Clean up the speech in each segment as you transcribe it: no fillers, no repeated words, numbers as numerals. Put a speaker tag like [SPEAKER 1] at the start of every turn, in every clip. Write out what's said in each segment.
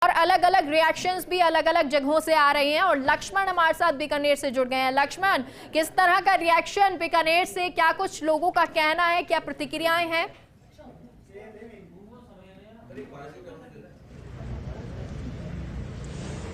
[SPEAKER 1] और अलग अलग रिएक्शंस भी अलग अलग जगहों से आ रहे हैं और लक्ष्मण हमारे साथ बीकानेर से जुड़ गए हैं। लक्ष्मण, किस तरह का रिएक्शन बीकानेर से, क्या कुछ लोगों का कहना है, क्या प्रतिक्रियाएं हैं?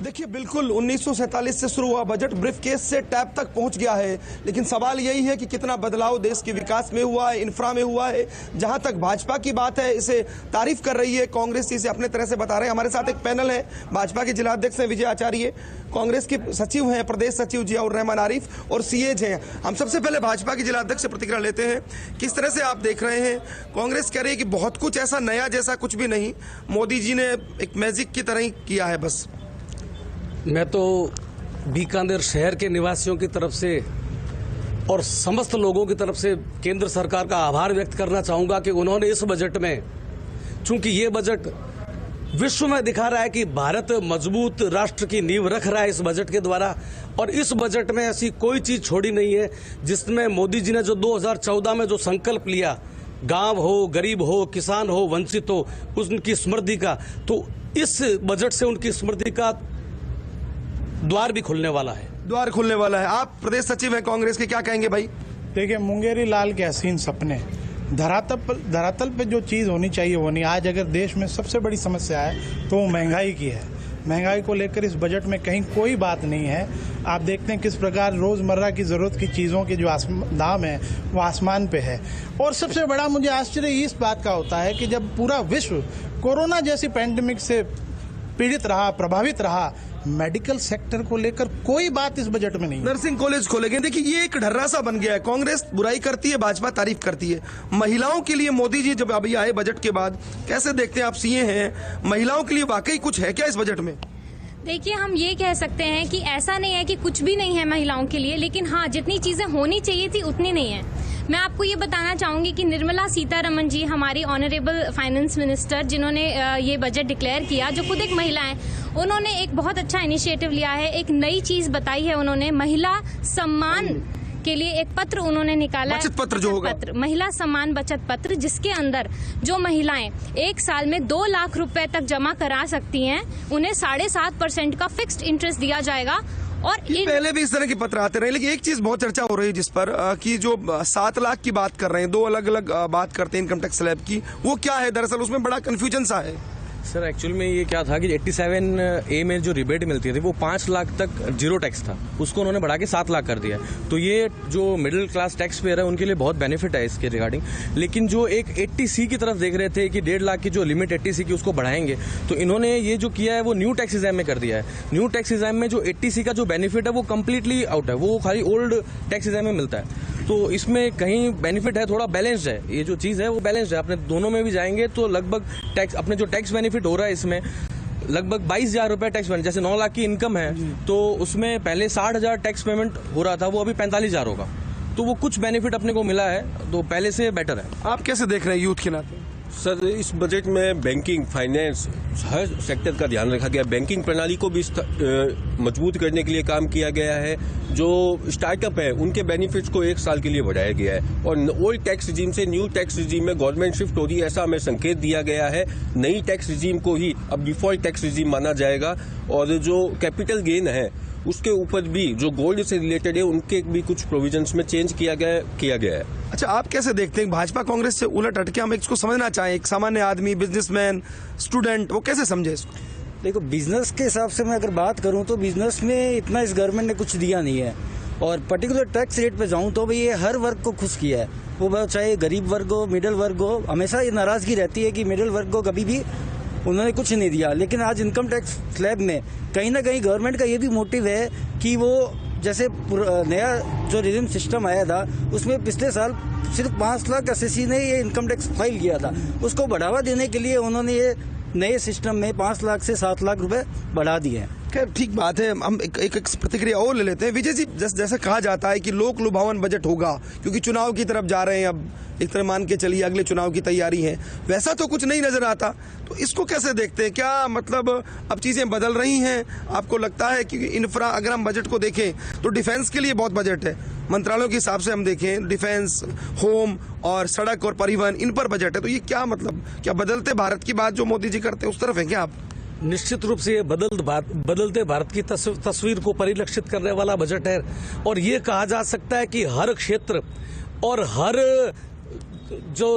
[SPEAKER 2] देखिए, बिल्कुल 1947 से शुरू हुआ बजट ब्रीफकेस से टैब तक पहुंच गया है, लेकिन सवाल यही है कि कितना बदलाव देश के विकास में हुआ है, इंफ्रा में हुआ है। जहां तक भाजपा की बात है, इसे तारीफ कर रही है, कांग्रेस इसे अपने तरह से बता रहे हैं। हमारे साथ एक पैनल है, भाजपा के जिलाध्यक्ष हैं विजय आचार्य, कांग्रेस के सचिव हैं प्रदेश सचिव जियाउर रहमान आरिफ और सीएज हैं। हम सबसे पहले भाजपा के जिलाध्यक्ष से प्रतिक्रिया लेते हैं। किस तरह से आप देख रहे हैं? कांग्रेस कह रही है कि बहुत कुछ ऐसा नया जैसा कुछ भी नहीं, मोदी जी ने एक मैजिक की तरह ही किया है बस।
[SPEAKER 3] मैं तो बीकानेर शहर के निवासियों की तरफ से और समस्त लोगों की तरफ से केंद्र सरकार का आभार व्यक्त करना चाहूंगा कि उन्होंने इस बजट में, चूंकि ये बजट विश्व में दिखा रहा है कि भारत मजबूत राष्ट्र की नींव रख रहा है इस बजट के द्वारा, और इस बजट में ऐसी कोई चीज छोड़ी नहीं है जिसमें मोदी जी ने जो 2014 में जो संकल्प लिया, गांव हो, गरीब हो, किसान हो, वंचित हो, उनकी समृद्धि का, तो इस बजट से उनकी समृद्धि का द्वार भी खुलने वाला है। द्वार खुलने वाला है। आप प्रदेश सचिव हैं कांग्रेस के, क्या कहेंगे भाई?
[SPEAKER 4] देखिए, मुंगेरी लाल के हसीन सपने, धरातल पे जो चीज़ होनी चाहिए वो नहीं। आज अगर देश में सबसे बड़ी समस्या है तो वो महंगाई की है। महंगाई को लेकर इस बजट में कहीं कोई बात नहीं है। आप देखते हैं किस प्रकार रोज़मर्रा की ज़रूरत की चीज़ों के जो दाम है वो आसमान पे है। और सबसे बड़ा मुझे आश्चर्य इस बात का होता है कि जब पूरा विश्व कोरोना जैसी पैंडेमिक से पीड़ित रहा, प्रभावित रहा, मेडिकल सेक्टर को लेकर कोई बात इस बजट में नहीं।
[SPEAKER 2] नर्सिंग कॉलेज खोलेंगे। देखिए, ये एक ढर्रा सा बन गया है। कांग्रेस बुराई करती है, भाजपा तारीफ करती है। महिलाओं के लिए मोदी जी जब अभी आए बजट के बाद, कैसे देखते हैं? आप सीए हैं, महिलाओं के लिए वाकई कुछ है क्या इस बजट में?
[SPEAKER 5] देखिए, हम ये कह सकते हैं कि ऐसा नहीं है कि कुछ भी नहीं है महिलाओं के लिए, लेकिन हाँ, जितनी चीजें होनी चाहिए थी उतनी नहीं है। मैं आपको ये बताना चाहूंगी कि निर्मला सीतारमण जी, हमारी ऑनरेबल फाइनेंस मिनिस्टर, जिन्होंने ये बजट डिक्लेयर किया, जो खुद एक महिला हैं, उन्होंने एक बहुत अच्छा इनिशिएटिव लिया है। एक नई चीज बताई है उन्होंने, महिला सम्मान के लिए एक पत्र उन्होंने निकाला है,
[SPEAKER 2] बचत पत्र जो होगा,
[SPEAKER 5] महिला सम्मान बचत पत्र, जिसके अंदर जो महिलाएं 1 साल में 2 लाख रुपए तक जमा करा सकती हैं, उन्हें 7.5% का फिक्स्ड इंटरेस्ट दिया जाएगा। और
[SPEAKER 2] पहले भी इस तरह के पत्र आते रहे, लेकिन एक चीज बहुत चर्चा हो रही है जिस पर कि जो 7 लाख की बात कर रहे हैं, 2 अलग अलग बात करते हैं इनकम टैक्स स्लैब की, वो क्या है? दरअसल उसमें बड़ा कंफ्यूजन सा है।
[SPEAKER 6] सर, एक्चुअल में ये क्या था कि 87A में जो रिबेट मिलती थी वो 5 लाख तक जीरो टैक्स था, उसको उन्होंने बढ़ा के 7 लाख कर दिया। तो ये जो मिडिल क्लास टैक्स पेयर है उनके लिए बहुत बेनिफिट है इसके रिगार्डिंग। लेकिन जो एक 80C की तरफ देख रहे थे कि 1.5 लाख की जो लिमिट 80C की उसको बढ़ाएंगे, तो इन्होंने ये जो किया है वो न्यू टैक्स एग्जाम में कर दिया है। न्यू टैक्स एग्जाम में जो 80C का जो बेनिफिट है वो कम्प्लीटली आउट है, वो खाली ओल्ड टैक्स एग्जाम में मिलता है। तो इसमें कहीं बेनिफिट है, थोड़ा बैलेंस्ड है, ये जो चीज़ है वो बैलेंस्ड है। अपने दोनों में भी जाएंगे तो लगभग टैक्स, अपने जो टैक्स बेनिफिट हो रहा है इसमें लगभग 22,000 रुपये टैक्स पेमेंट, जैसे 9 लाख की इनकम है तो उसमें पहले 60,000 टैक्स पेमेंट हो रहा था, वो अभी 45,000 होगा। तो वो कुछ बेनिफिट अपने को मिला है, तो पहले से बेटर है।
[SPEAKER 2] आप कैसे देख रहे हैं यूथ के नाते?
[SPEAKER 7] सर, इस बजट में बैंकिंग, फाइनेंस, हर सेक्टर का ध्यान रखा गया। बैंकिंग प्रणाली को भी मजबूत करने के लिए काम किया गया है। जो स्टार्टअप है उनके बेनिफिट्स को 1 साल के लिए बढ़ाया गया है और ओल्ड टैक्स रिजीम से न्यू टैक्स रिजीम में गवर्नमेंट शिफ्ट हो रही है, ऐसा हमें संकेत दिया गया है। नई टैक्स रिजीम को ही अब डिफॉल्ट टैक्स रिजीम माना जाएगा और जो कैपिटल गेन है उसके ऊपर भी जो गोल्ड से रिलेटेड है उनके भी कुछ प्रोविजंस में चेंज किया गया है।
[SPEAKER 2] अच्छा, आप कैसे देखते हैं भाजपा कांग्रेस से उलट हटके हम इसको समझना चाहें, एक सामान्य आदमी, बिजनेसमैन, स्टूडेंट, वो कैसे समझे इसको?
[SPEAKER 8] देखो, बिजनेस के हिसाब से मैं अगर बात करूं तो बिजनेस में इतना इस गवर्नमेंट ने कुछ दिया नहीं है। और पर्टिकुलर टैक्स रेट पे जाऊं तो भाई ये हर वर्ग को खुश किया है, वो चाहे गरीब वर्ग हो, मिडिल वर्ग हो। हमेशा ये नाराजगी रहती है कि मिडिल वर्ग को कभी भी उन्होंने कुछ नहीं दिया। लेकिन आज इनकम टैक्स स्लैब में कहीं ना कहीं गवर्नमेंट का ये भी मोटिव है कि वो, जैसे नया जो रिजिम सिस्टम आया था उसमें पिछले साल सिर्फ 5 लाख एसएससी ने ये इनकम टैक्स फाइल किया था, उसको बढ़ावा देने के लिए उन्होंने ये नए सिस्टम में 5 लाख से 7 लाख रुपए बढ़ा दिए हैं।
[SPEAKER 2] खैर, ठीक बात है। हम एक प्रतिक्रिया और ले लेते हैं। विजय जी, जैसा कहा जाता है कि लोक लुभावन बजट होगा क्योंकि चुनाव की तरफ जा रहे हैं, अब एक तरह मान के चलिए अगले चुनाव की तैयारी है, वैसा तो कुछ नहीं नजर आता। तो इसको कैसे देखते हैं? क्या मतलब अब चीजें बदल रही हैं? आपको लगता है कि इंफ्रा, अगर हम बजट को देखें तो डिफेंस के लिए बहुत बजट है, मंत्रालयों के हिसाब से हम देखें, डिफेंस, होम और सड़क और परिवहन, इन पर बजट है। तो ये क्या मतलब, क्या बदलते भारत की बात जो मोदी जी करते हैं उस तरफ है क्या आप?
[SPEAKER 3] निश्चित रूप से ये बदलते भारत की तस्वीर को परिलक्षित करने वाला बजट है और ये कहा जा सकता है कि हर क्षेत्र और हर जो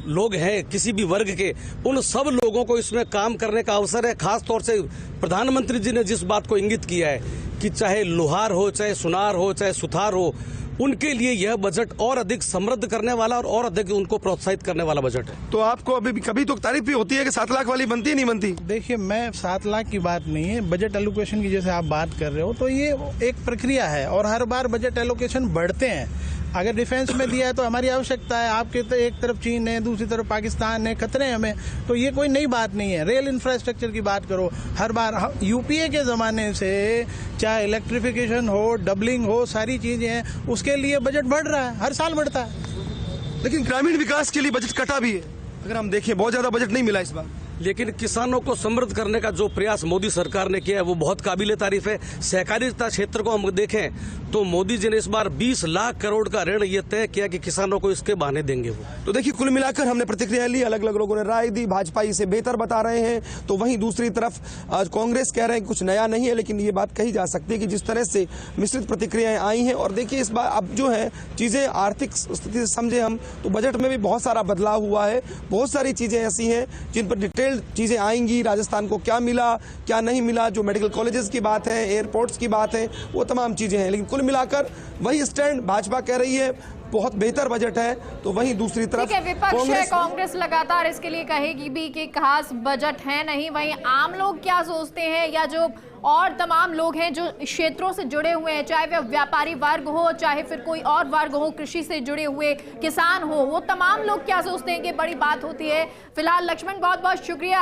[SPEAKER 3] लोग हैं किसी भी वर्ग के, उन सब लोगों को इसमें काम करने का अवसर है। खास तौर से प्रधानमंत्री जी ने जिस बात को इंगित किया है कि चाहे लोहार हो, चाहे सुनार हो, चाहे सुथार हो, उनके लिए यह बजट और अधिक समृद्ध करने वाला और अधिक उनको प्रोत्साहित करने वाला बजट है।
[SPEAKER 2] तो आपको अभी भी कभी तो तारीफ भी होती है कि 7 लाख वाली बनती है, नहीं बनती?
[SPEAKER 4] देखिए, मैं 7 लाख की बात नहीं है, बजट एलोकेशन की जैसे आप बात कर रहे हो, तो ये एक प्रक्रिया है और हर बार बजट एलोकेशन बढ़ते हैं। अगर डिफेंस में दिया है तो हमारी आवश्यकता है, आपके तो एक तरफ चीन है, दूसरी तरफ पाकिस्तान है, खतरे हैं हमें, तो ये कोई नई बात नहीं है। रेल इंफ्रास्ट्रक्चर की बात करो, हर बार यूपीए के ज़माने से चाहे इलेक्ट्रिफिकेशन हो, डबलिंग हो, सारी चीज़ें हैं, उसके लिए बजट बढ़ रहा है, हर साल बढ़ता है।
[SPEAKER 2] लेकिन ग्रामीण विकास के लिए बजट कटा भी है, अगर हम देखें बहुत ज्यादा बजट नहीं मिला इस बार।
[SPEAKER 3] लेकिन किसानों को समृद्ध करने का जो प्रयास मोदी सरकार ने किया है वो बहुत काबिले तारीफ है। सहकारिता क्षेत्र को हम देखें तो मोदी जी ने इस बार 20 लाख करोड़ का ऋण ये तय किया कि किसानों को इसके बहाने देंगे वो।
[SPEAKER 2] तो देखिए, कुल मिलाकर हमने प्रतिक्रिया ली, अलग अलग लोगों ने राय दी, भाजपा इसे बेहतर बता रहे हैं, तो वहीं दूसरी तरफ आज कांग्रेस कह रहे हैं कुछ नया नहीं है। लेकिन ये बात कही जा सकती है कि जिस तरह से मिश्रित प्रतिक्रियाएं आई हैं, और देखिए इस बार अब जो है चीजें आर्थिक स्थिति से समझे हम तो बजट में भी बहुत सारा बदलाव हुआ है। बहुत सारी चीजें ऐसी हैं जिन पर डिटेल्ड चीजें आएंगी, राजस्थान को क्या मिला क्या नहीं मिला, जो मेडिकल कॉलेजेस की बात है, एयरपोर्ट्स की बात है, वो तमाम चीजें हैं। लेकिन कुल मिलाकर वही स्टैंड भाजपा कह रही है बहुत बेहतर बजट है, तो वहीं दूसरी तरफ
[SPEAKER 1] विपक्ष है, कांग्रेस लगातार इसके लिए कहेगी भी कि खास बजट है नहीं। वहीं आम लोग क्या सोचते हैं, या जो और तमाम लोग हैं जो क्षेत्रों से जुड़े हुए हैं, चाहे वह व्यापारी वर्ग हो, चाहे फिर कोई और वर्ग हो, कृषि से जुड़े हुए किसान हो, वो तमाम लोग क्या सोचते हैं कि बड़ी बात होती है। फिलहाल लक्ष्मण, बहुत बहुत शुक्रिया।